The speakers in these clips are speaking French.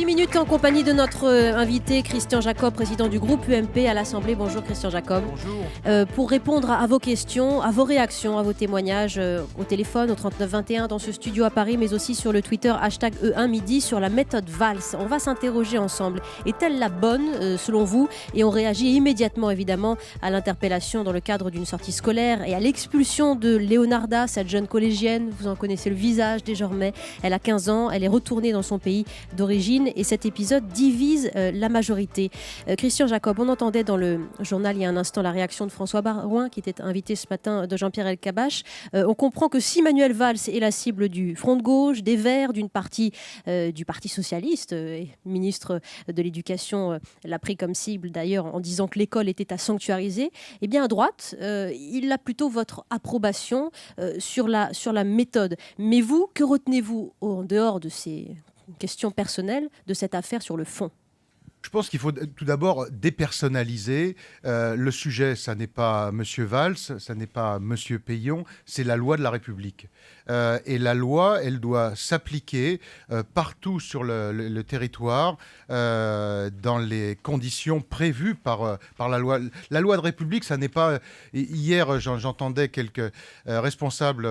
10 minutes en compagnie de notre invité Christian Jacob, président du groupe UMP à l'Assemblée. Bonjour Christian Jacob. Bonjour. Pour répondre à vos questions, à vos réactions, à vos témoignages au téléphone au 3921 dans ce studio à Paris, mais aussi sur le Twitter #E1 midi sur la méthode Valls. On va s'interroger ensemble. Est-elle la bonne selon vous? Et on réagit immédiatement évidemment à l'interpellation dans le cadre d'une sortie scolaire et à l'expulsion de Leonarda, cette jeune collégienne. Vous en connaissez le visage désormais. Elle a 15 ans, elle est retournée dans son pays d'origine et cet épisode divise la majorité. Christian Jacob, on entendait dans le journal il y a un instant la réaction de François Barouin qui était invité ce matin de Jean-Pierre Elkabbach. On comprend que si Manuel Valls est la cible du Front de gauche, des Verts, du Parti socialiste, ministre de l'Éducation l'a pris comme cible d'ailleurs en disant que l'école était à sanctuariser, eh bien à droite, il a plutôt votre approbation sur la méthode. Mais vous, que retenez-vous en dehors de ces question personnelle de cette affaire sur le fond? Je pense qu'il faut tout d'abord dépersonnaliser. Le sujet, ça n'est pas M. Valls, ça n'est pas M. Peillon, c'est la loi de la République. Et la loi, elle doit s'appliquer partout sur le territoire dans les conditions prévues par la loi. La loi de République, ça n'est pas... Hier, j'entendais quelques responsables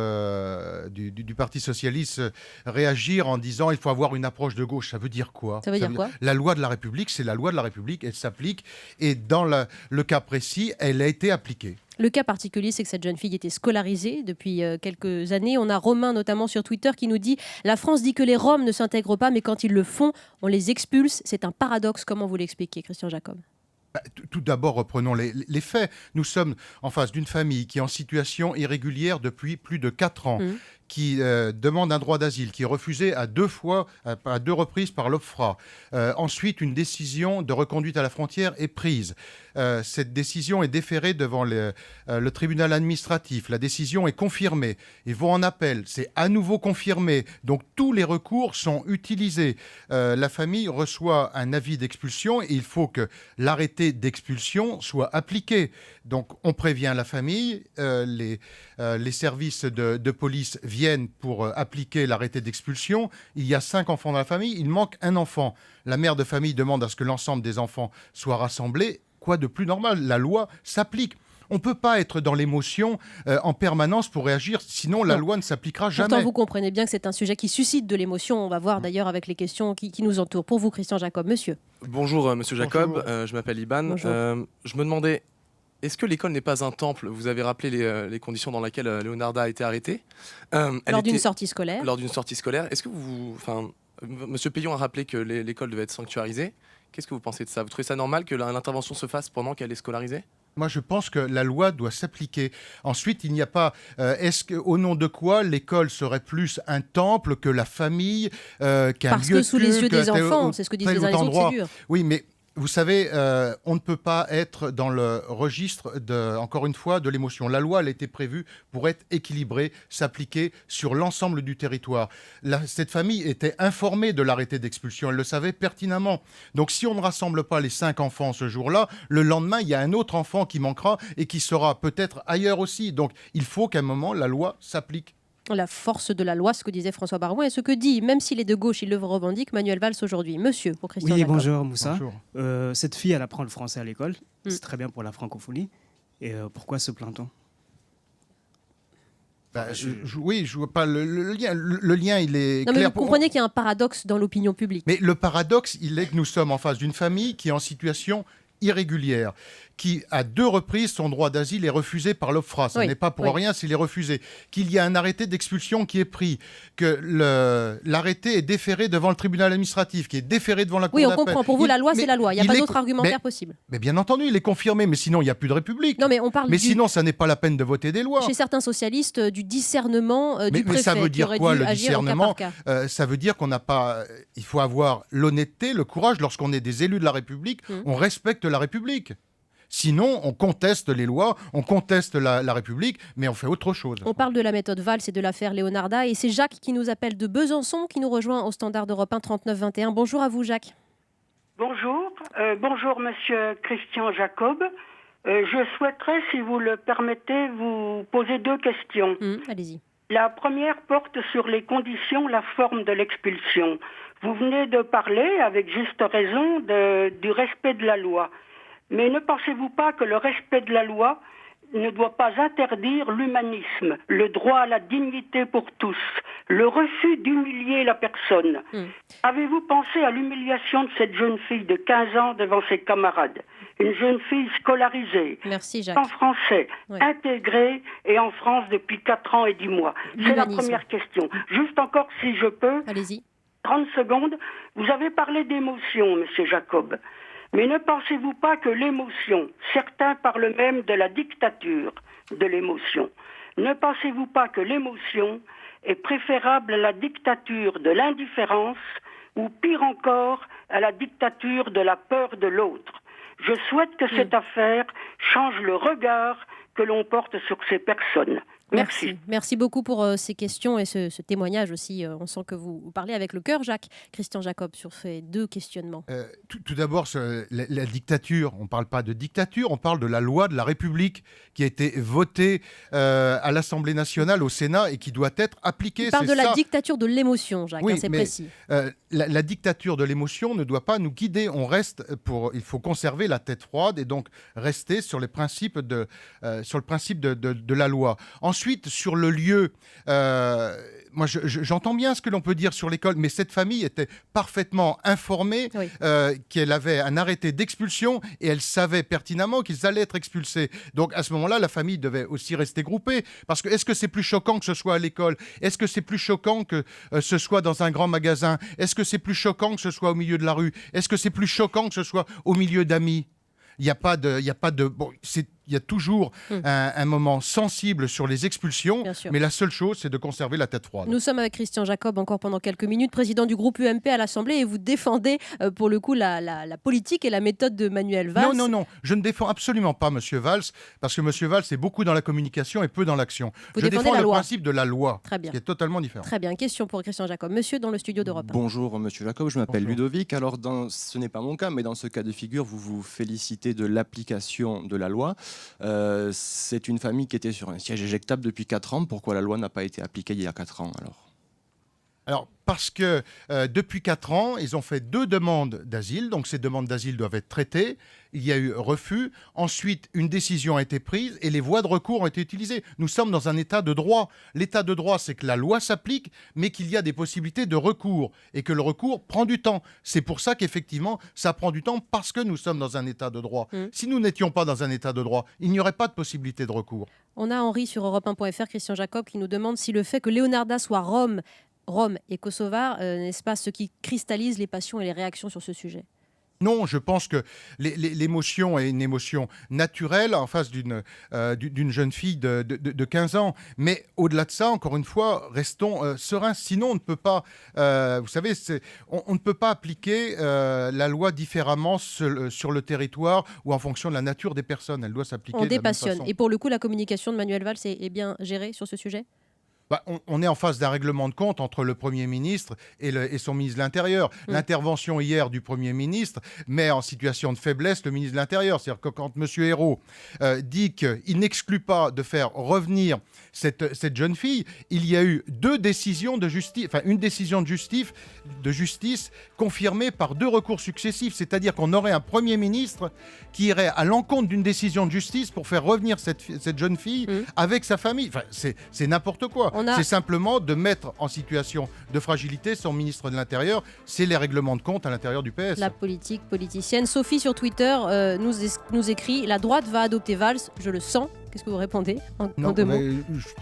du Parti socialiste réagir en disant il faut avoir une approche de gauche. Ça veut dire quoi? Ça veut dire quoi? La loi de la République, c'est la loi de la République, elle s'applique et dans le cas précis, elle a été appliquée. Le cas particulier, c'est que cette jeune fille était scolarisée depuis quelques années. On a Romain notamment sur Twitter qui nous dit « La France dit que les Roms ne s'intègrent pas, mais quand ils le font, on les expulse. C'est un paradoxe. » Comment vous l'expliquez, Christian Jacob? Tout d'abord, reprenons les faits. Nous sommes en face d'une famille qui est en situation irrégulière depuis plus de 4 ans, qui demande un droit d'asile, qui est refusé à deux reprises par l'OFPRA. Ensuite, une décision de reconduite à la frontière est prise. Cette décision est déférée devant le tribunal administratif. La décision est confirmée. Ils vont en appel. C'est à nouveau confirmé. Donc, tous les recours sont utilisés. La famille reçoit un avis d'expulsion et il faut que l'arrêté d'expulsion soit appliqué. Donc, on prévient la famille. Les services de police viennent pour appliquer l'arrêté d'expulsion. Il y a 5 enfants dans la famille. Il manque un enfant. La mère de famille demande à ce que l'ensemble des enfants soient rassemblés. Quoi de plus normal? La loi s'applique. On ne peut pas être dans l'émotion en permanence pour réagir, sinon la loi ne s'appliquera jamais. Pourtant, vous comprenez bien que c'est un sujet qui suscite de l'émotion. On va voir d'ailleurs avec les questions qui nous entourent. Pour vous, Christian Jacob, monsieur. Bonjour, monsieur Jacob. Bonjour. Je m'appelle Iban. Je me demandais, est-ce que l'école n'est pas un temple? Vous avez rappelé les conditions dans lesquelles Leonarda a été arrêtée. Lors d'une sortie scolaire. Lors d'une sortie scolaire. Est-ce que monsieur Peillon a rappelé que l'école devait être sanctuarisée. Qu'est-ce que vous pensez de ça? Vous trouvez ça normal que l'intervention se fasse pendant qu'elle est scolarisée? Moi, je pense que la loi doit s'appliquer. Ensuite, il n'y a pas... est-ce qu'au nom de quoi l'école serait plus un temple que la famille, qu'un lieu de culte? Parce que sous les yeux des enfants, c'est ce que disent les instituts durs. Oui, mais... Vous savez, on ne peut pas être dans le registre, encore une fois, de l'émotion. La loi, elle a été prévue pour être équilibrée, s'appliquer sur l'ensemble du territoire. Cette famille était informée de l'arrêté d'expulsion, elle le savait pertinemment. Donc si on ne rassemble pas les 5 enfants ce jour-là, le lendemain, il y a un autre enfant qui manquera et qui sera peut-être ailleurs aussi. Donc il faut qu'à un moment, la loi s'applique. La force de la loi, ce que disait François Barouin et ce que dit, même s'il est de gauche, il le revendique, Manuel Valls aujourd'hui. Monsieur, pour Christian Jacob. Bonjour Moussa. Bonjour. Cette fille, elle apprend le français à l'école. C'est très bien pour la francophonie. Et pourquoi se plaint-on? Oui, je vois pas le lien. Le lien, il est non, clair. Mais vous comprenez qu'il y a un paradoxe dans l'opinion publique. Mais le paradoxe, il est que nous sommes en face d'une famille qui est en situation irrégulière, qui à 2 reprises son droit d'asile est refusé par l'OFPRA. Ça n'est pas pour rien s'il est refusé. Qu'il y a un arrêté d'expulsion qui est pris, que l'arrêté est déféré devant le tribunal administratif, qui est déféré devant la cour d'appel. Oui, on comprend. Pour vous, la loi, c'est la loi. Il n'y a pas d'autre argumentaire possible. Mais bien entendu, il est confirmé, mais sinon, il n'y a plus de République. Non, mais on parle sinon, ça n'est pas la peine de voter des lois. Chez certains socialistes, du discernement du préfet. Mais ça veut dire quoi, le discernement? Ça veut dire qu'on n'a pas... Il faut avoir l'honnêteté, le courage, lorsqu'on est des élus de la République, on respecte la République. Sinon, on conteste les lois, on conteste la République, mais on fait autre chose. On parle de la méthode Valls et de l'affaire Leonarda. Et c'est Jacques qui nous appelle de Besançon, qui nous rejoint au standard d'Europe 1 3921. Bonjour à vous, Jacques. Bonjour. Bonjour, monsieur Christian Jacob. Je souhaiterais, si vous le permettez, vous poser 2 questions. Allez-y. La première porte sur les conditions, la forme de l'expulsion. Vous venez de parler, avec juste raison, du respect de la loi. Mais ne pensez-vous pas que le respect de la loi ne doit pas interdire l'humanisme, le droit à la dignité pour tous, le refus d'humilier la personne? Avez-vous pensé à l'humiliation de cette jeune fille de 15 ans devant ses camarades? Une jeune fille scolarisée, Merci, Jacques. en français, Oui. intégrée et en France depuis 4 ans et 10 mois. C'est la L'humanisme. première question. Juste encore, si je peux, Allez-y. 30 secondes. Vous avez parlé d'émotion, Monsieur Jacob. Mais ne pensez-vous pas que l'émotion, certains parlent même de la dictature de l'émotion, ne pensez-vous pas que l'émotion est préférable à la dictature de l'indifférence ou pire encore à la dictature de la peur de l'autre? Je souhaite que cette affaire change le regard que l'on porte sur ces personnes. Merci. Merci beaucoup pour ces questions et ce témoignage aussi. On sent que vous parlez avec le cœur, Jacques. Christian Jacob, sur ces deux questionnements. Tout d'abord, la dictature, on ne parle pas de dictature, on parle de la loi de la République qui a été votée à l'Assemblée nationale, au Sénat, et qui doit être appliquée. On parle C'est de la ça. dictature de l'émotion, Jacques, Oui, c'est mais, précis. La dictature de l'émotion ne doit pas nous guider. Il faut conserver la tête froide et donc rester sur le principe de la loi. Ensuite, sur le lieu, moi j'entends bien ce que l'on peut dire sur l'école, mais cette famille était parfaitement informée qu'elle avait un arrêté d'expulsion et elle savait pertinemment qu'ils allaient être expulsés. Donc à ce moment-là, la famille devait aussi rester groupée. Parce que est-ce que c'est plus choquant que ce soit à l'école? Est-ce que c'est plus choquant que ce soit dans un grand magasin? Est-ce que c'est plus choquant que ce soit au milieu de la rue? Est-ce que c'est plus choquant que ce soit au milieu d'amis? Il y a toujours un moment sensible sur les expulsions, mais la seule chose, c'est de conserver la tête froide. Nous sommes avec Christian Jacob encore pendant quelques minutes, président du groupe UMP à l'Assemblée, et vous défendez pour le coup la politique et la méthode de Manuel Valls. Non, je ne défends absolument pas M. Valls, parce que M. Valls est beaucoup dans la communication et peu dans l'action. Je défends le principe de la loi, Très bien. qui est totalement différent. Très bien, question pour Christian Jacob. Monsieur dans le studio d'Europe 1. Bonjour M. Jacob, je m'appelle Ludovic. Alors ce n'est pas mon cas, mais dans ce cas de figure, vous vous félicitez de l'application de la loi. C'est une famille qui était sur un siège éjectable depuis 4 ans. Pourquoi la loi n'a pas été appliquée il y a 4 ans alors parce que depuis 4 ans, ils ont fait 2 demandes d'asile. Donc ces demandes d'asile doivent être traitées. Il y a eu refus. Ensuite, une décision a été prise et les voies de recours ont été utilisées. Nous sommes dans un état de droit. L'état de droit, c'est que la loi s'applique, mais qu'il y a des possibilités de recours et que le recours prend du temps. C'est pour ça qu'effectivement, ça prend du temps parce que nous sommes dans un état de droit. Si nous n'étions pas dans un état de droit, il n'y aurait pas de possibilité de recours. On a Henri sur Europe1.fr, Christian Jacob, qui nous demande si le fait que Leonarda soit Rome et kosovar, n'est-ce pas ce qui cristallise les passions et les réactions sur ce sujet? Non, je pense que l'émotion est une émotion naturelle en face d'une jeune fille de 15 ans. Mais au-delà de ça, encore une fois, restons sereins. Sinon, on ne peut pas, vous savez, on ne peut pas appliquer la loi différemment sur le territoire ou en fonction de la nature des personnes. Elle doit s'appliquer de la même façon. On dépassionne. Et pour le coup, la communication de Manuel Valls est bien gérée sur ce sujet? On est en face d'un règlement de compte entre le Premier ministre et son ministre de l'Intérieur. L'intervention hier du Premier ministre met en situation de faiblesse le ministre de l'Intérieur. C'est-à-dire que quand M. Hérault dit qu'il n'exclut pas de faire revenir cette jeune fille, il y a eu 2 décisions de justice, enfin une décision de justice confirmée par 2 recours successifs. C'est-à-dire qu'on aurait un Premier ministre qui irait à l'encontre d'une décision de justice pour faire revenir cette jeune fille avec sa famille. Enfin, c'est n'importe quoi. C'est simplement de mettre en situation de fragilité son ministre de l'Intérieur. C'est les règlements de compte à l'intérieur du PS. La politique politicienne. Sophie sur Twitter nous écrit « La droite va adopter Valls, je le sens ». Qu'est-ce que vous répondez en 2 mots?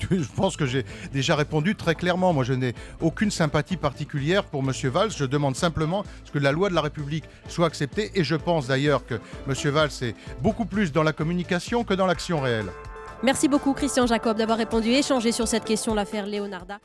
Je pense que j'ai déjà répondu très clairement. Moi, je n'ai aucune sympathie particulière pour M. Valls. Je demande simplement que la loi de la République soit acceptée. Et je pense d'ailleurs que M. Valls est beaucoup plus dans la communication que dans l'action réelle. Merci beaucoup Christian Jacob d'avoir répondu et échangé sur cette question, l'affaire Leonarda.